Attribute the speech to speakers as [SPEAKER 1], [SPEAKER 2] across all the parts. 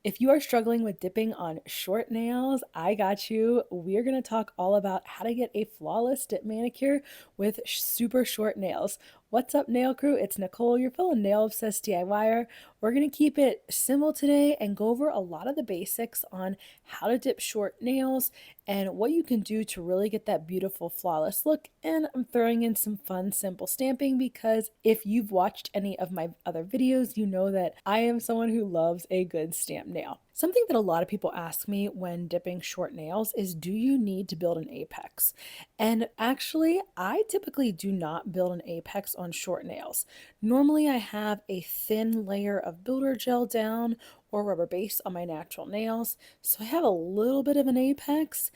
[SPEAKER 1] If you are struggling with dipping on short nails, I got you. We're going to talk all about how to get a flawless dip manicure with super short nails. What's up, nail crew? It's Nicole, your fellow nail obsessed DIYer. We're going to keep it simple today and go over a lot of the basics on how to dip short nails and what you can do to really get that beautiful, flawless look. And I'm throwing in some fun, simple stamping because if you've watched any of my other videos, you know that I am someone who loves a good stamp nail. Something that a lot of people ask me when dipping short nails is, do you need to build an apex? And actually, I typically do not build an apex on short nails. Normally, I have a thin layer of builder gel down or rubber base on my natural nails, so I have a little bit of an apex.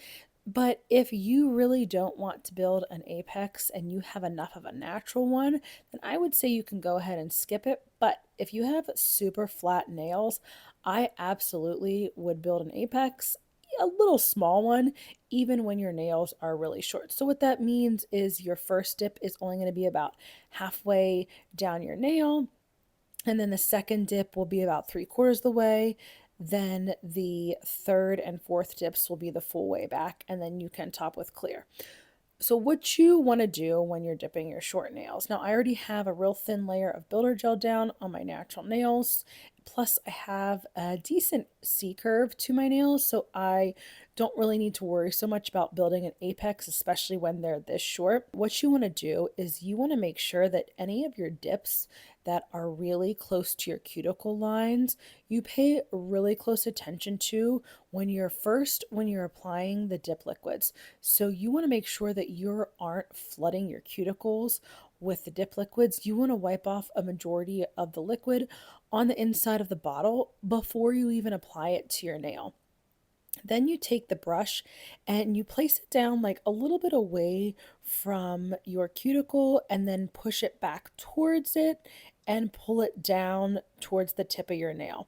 [SPEAKER 1] But if you really don't want to build an apex and you have enough of a natural one, then I would say you can go ahead and skip it. But if you have super flat nails, I absolutely would build an apex, a little small one, even when your nails are really short. So what that means is your first dip is only going to be about halfway down your nail, and then the second dip will be about 3/4 of the way. Then the third and fourth dips will be the full way back, and then you can top with clear. So what you want to do when you're dipping your short nails. Now I already have a real thin layer of builder gel down on my natural nails. Plus I have a decent C curve to my nails, so I don't really need to worry so much about building an apex, especially when they're this short. What you want to do is you want to make sure that any of your dips that are really close to your cuticle lines, you pay really close attention to when you're applying the dip liquids. So you want to make sure that you aren't flooding your cuticles with the dip liquids. You want to wipe off a majority of the liquid on the inside of the bottle before you even apply it to your nail. Then you take the brush and you place it down like a little bit away from your cuticle and then push it back towards it and pull it down towards the tip of your nail.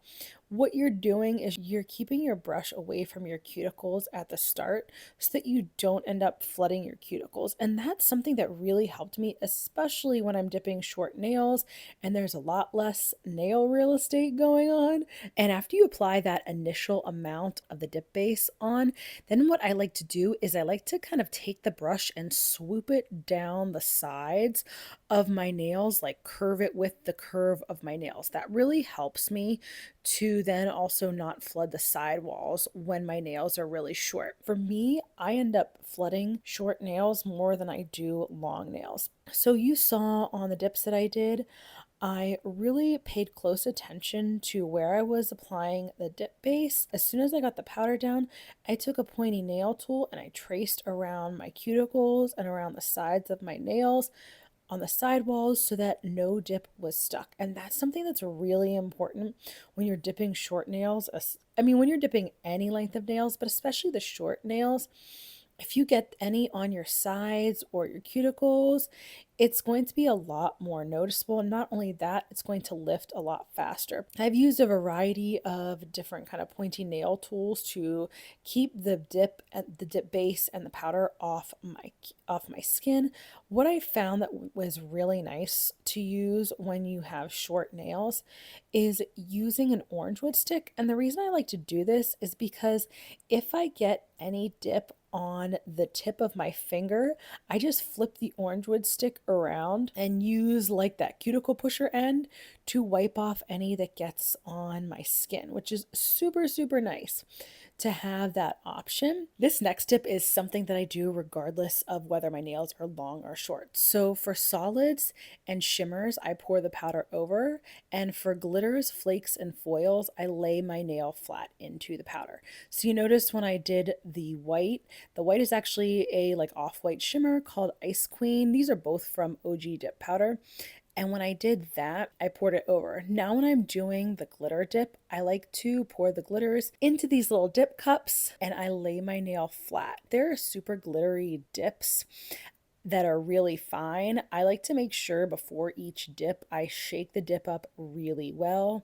[SPEAKER 1] What you're doing is you're keeping your brush away from your cuticles at the start so that you don't end up flooding your cuticles. And that's something that really helped me, especially when I'm dipping short nails and there's a lot less nail real estate going on. And after you apply that initial amount of the dip base on, then what I like to do is I like to kind of take the brush and swoop it down the sides of my nails, like curve it with the curve of my nails. That really helps me to then also not flood the sidewalls when my nails are really short. For me, I end up flooding short nails more than I do long nails. So you saw on the dips that I did, I really paid close attention to where I was applying the dip base. As soon as I got the powder down, I took a pointy nail tool and I traced around my cuticles and around the sides of my nails on the sidewalls so that no dip was stuck. And that's something that's really important when you're dipping short nails. I mean, when you're dipping any length of nails, but especially the short nails, if you get any on your sides or your cuticles, it's going to be a lot more noticeable. And not only that, it's going to lift a lot faster. I've used a variety of different kind of pointy nail tools to keep the dip base and the powder off my skin. What I found that was really nice to use when you have short nails is using an orange wood stick. And the reason I like to do this is because if I get any dip on the tip of my finger, I just flip the orange wood stick around and use like that cuticle pusher end to wipe off any that gets on my skin, which is super, super nice to have that option. This next tip is something that I do regardless of whether my nails are long or short. So for solids and shimmers, I pour the powder over, and for glitters, flakes, and foils, I lay my nail flat into the powder. So you notice when I did the white is actually a like off-white shimmer called Ice Queen. These are both from OG Dip Powder. And when I did that, I poured it over. Now when I'm doing the glitter dip, I like to pour the glitters into these little dip cups and I lay my nail flat. There are super glittery dips that are really fine. I like to make sure before each dip, I shake the dip up really well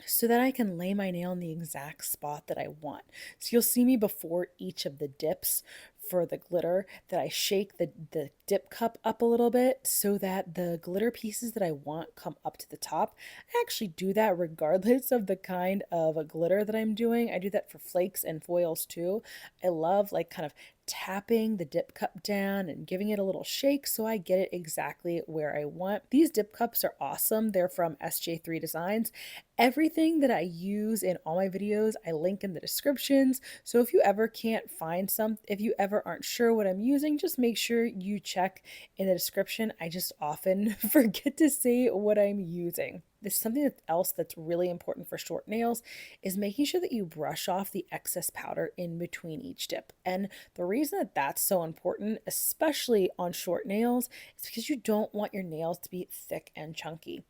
[SPEAKER 1] so that I can lay my nail in the exact spot that I want. So you'll see me before each of the dips for the glitter that I shake the dip cup up a little bit so that the glitter pieces that I want come up to the top. I actually do that regardless of the kind of a glitter that I'm doing. I do that for flakes and foils too. I love like kind of tapping the dip cup down and giving it a little shake so I get it exactly where I want. These dip cups are awesome. They're from SJ3 Designs. Everything that I use in all my videos, I link in the descriptions. So if you ever can't find some, if you ever aren't sure what I'm using, just make sure you check in the description. I just often forget to say what I'm using. This is something else that's really important for short nails is making sure that you brush off the excess powder in between each dip. And the reason that that's so important, especially on short nails, is because you don't want your nails to be thick and chunky.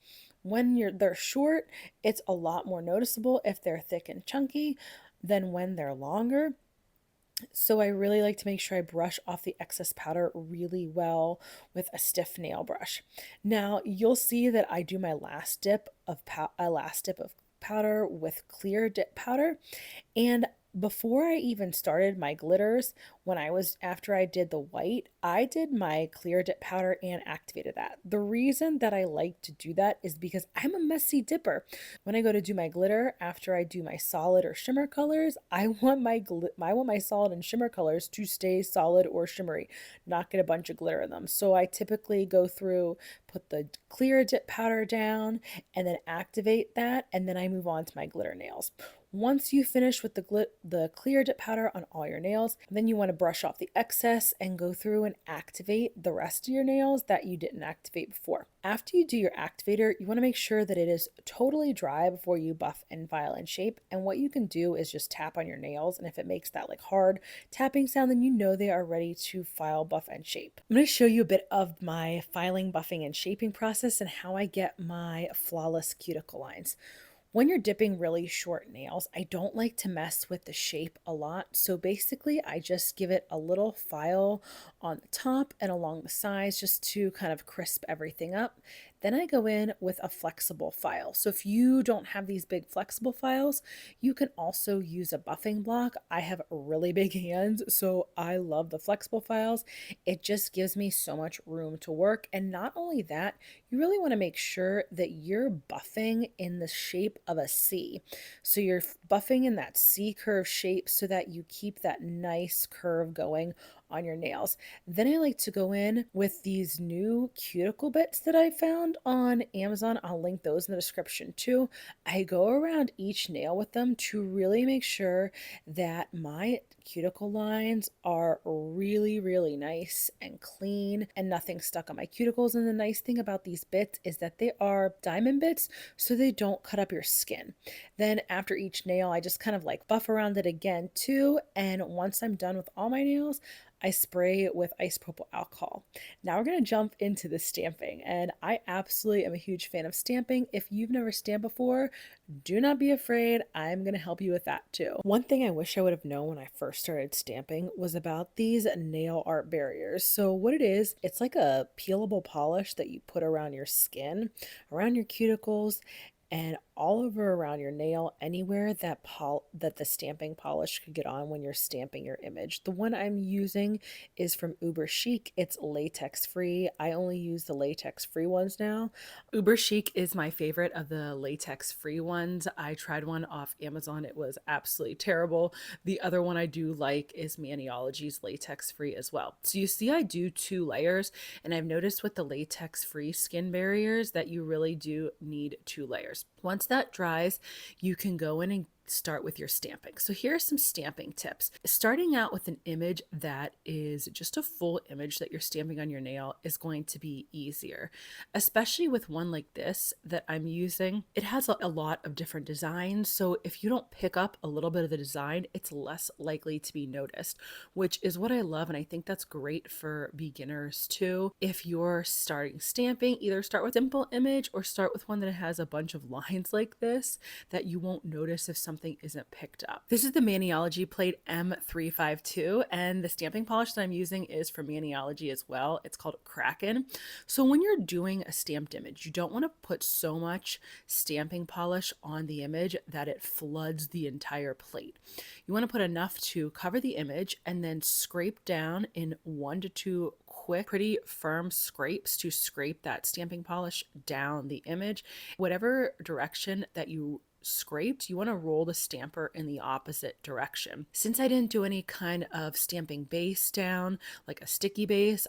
[SPEAKER 1] When they're short, it's a lot more noticeable if they're thick and chunky than when they're longer. So I really like to make sure I brush off the excess powder really well with a stiff nail brush. Now you'll see that I do my last dip of powder with clear dip powder, and before I even started my glitters, after I did the white, I did my clear dip powder and activated that. The reason that I like to do that is because I'm a messy dipper. When I go to do my glitter after I do my solid or shimmer colors, I want my solid and shimmer colors to stay solid or shimmery, not get a bunch of glitter in them. So I typically go through, put the clear dip powder down, and then activate that, and then I move on to my glitter nails. Once you finish with the clear dip powder on all your nails, then you want to brush off the excess and go through and activate the rest of your nails that you didn't activate before. After you do your activator, you want to make sure that it is totally dry before you buff and file and shape. And what you can do is just tap on your nails, and if it makes that like hard tapping sound, then you know they are ready to file, buff, and shape. I'm going to show you a bit of my filing, buffing, and shaping process and how I get my flawless cuticle lines. When you're dipping really short nails, I don't like to mess with the shape a lot. So basically, I just give it a little file on the top and along the sides just to kind of crisp everything up. Then I go in with a flexible file. So if you don't have these big flexible files, you can also use a buffing block. I have really big hands, so I love the flexible files. It just gives me so much room to work. And not only that, you really want to make sure that you're buffing in the shape of a C. So you're buffing in that C curve shape so that you keep that nice curve going on your nails. Then I like to go in with these new cuticle bits that I found on Amazon. I'll link those in the description too. I go around each nail with them to really make sure that my cuticle lines are really, really nice and clean and nothing stuck on my cuticles. And the nice thing about these bits is that they are diamond bits, so they don't cut up your skin. Then after each nail, I just kind of like buff around it again too. And once I'm done with all my nails, I spray it with isopropyl alcohol. Now we're going to jump into the stamping, and I absolutely am a huge fan of stamping. If you've never stamped before, do not be afraid. I'm going to help you with that too. One thing I wish I would have known when I first started stamping was about these nail art barriers. So what it is, it's like a peelable polish that you put around your skin, around your cuticles, and all over around your nail, anywhere that the stamping polish could get on when you're stamping your image. The one I'm using is from Uber Chic. It's latex free. I only use the latex free ones now. Uber Chic is my favorite of the latex free ones. I tried one off Amazon. It was absolutely terrible. The other one I do like is Maniology's latex free as well. So you see I do 2 layers, and I've noticed with the latex free skin barriers that you really do need 2 layers. Once that dries, you can go in and start with your stamping. So here are some stamping tips. Starting out with an image that is just a full image that you're stamping on your nail is going to be easier, especially with one like this that I'm using. It has a lot of different designs, so if you don't pick up a little bit of the design, it's less likely to be noticed, which is what I love, and I think that's great for beginners too. If you're starting stamping, either start with a simple image or start with one that has a bunch of lines like this that you won't notice if something something isn't picked up. This is the Maniology Plate M352, and the stamping polish that I'm using is from Maniology as well. It's called Kraken. So when you're doing a stamped image, you don't want to put so much stamping polish on the image that it floods the entire plate. You want to put enough to cover the image and then scrape down in 1 to 2 quick, pretty firm scrapes to scrape that stamping polish down the image. Whatever direction that you scraped, you want to roll the stamper in the opposite direction. Since I didn't do any kind of stamping base down, like a sticky base,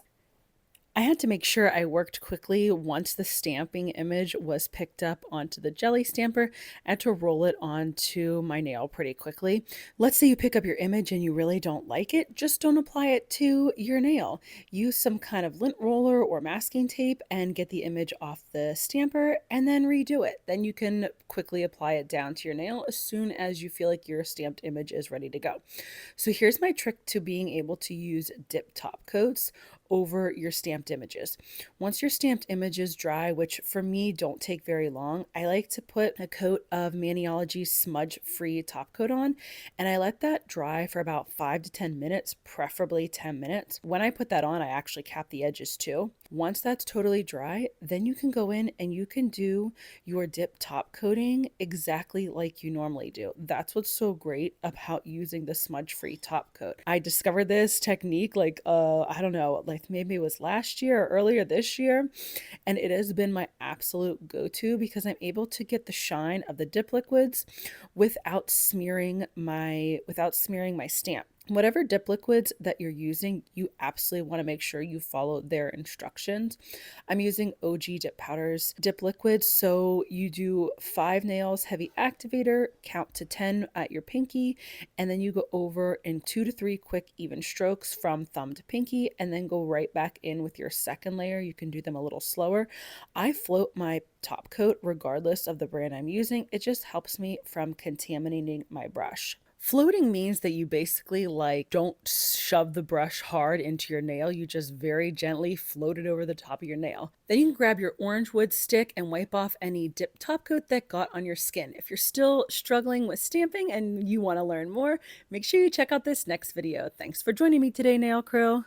[SPEAKER 1] I had to make sure I worked quickly once the stamping image was picked up onto the jelly stamper. I had to roll it onto my nail pretty quickly. Let's say you pick up your image and you really don't like it, just don't apply it to your nail. Use some kind of lint roller or masking tape and get the image off the stamper and then redo it. Then you can quickly apply it down to your nail as soon as you feel like your stamped image is ready to go. So here's my trick to being able to use dip top coats over your stamped images. Once your stamped images dry, which for me don't take very long, I like to put a coat of Maniology smudge free top coat on, and I let that dry for about 5 to 10 minutes, preferably 10 minutes. When I put that on, I actually cap the edges too. Once that's totally dry, then you can go in and you can do your dip top coating exactly like you normally do. That's what's so great about using the smudge free top coat. I discovered this technique I don't know, like maybe it was last year or earlier this year, and it has been my absolute go-to because I'm able to get the shine of the dip liquids without smearing my stamp. Whatever dip liquids that you're using, you absolutely want to make sure you follow their instructions. I'm using OG Dip Powder's dip liquids, so you do 5 nails heavy activator, count to 10 at your pinky, and then you go over in 2 to 3 quick even strokes from thumb to pinky, and then go right back in with your second layer. You can do them a little slower. I float my top coat regardless of the brand I'm using. It just helps me from contaminating my brush. Floating means that you basically don't shove the brush hard into your nail. You just very gently float it over the top of your nail. Then you can grab your orange wood stick and wipe off any dip top coat that got on your skin. If you're still struggling with stamping and you want to learn more, make sure you check out this next video. Thanks for joining me today, Nail Crew.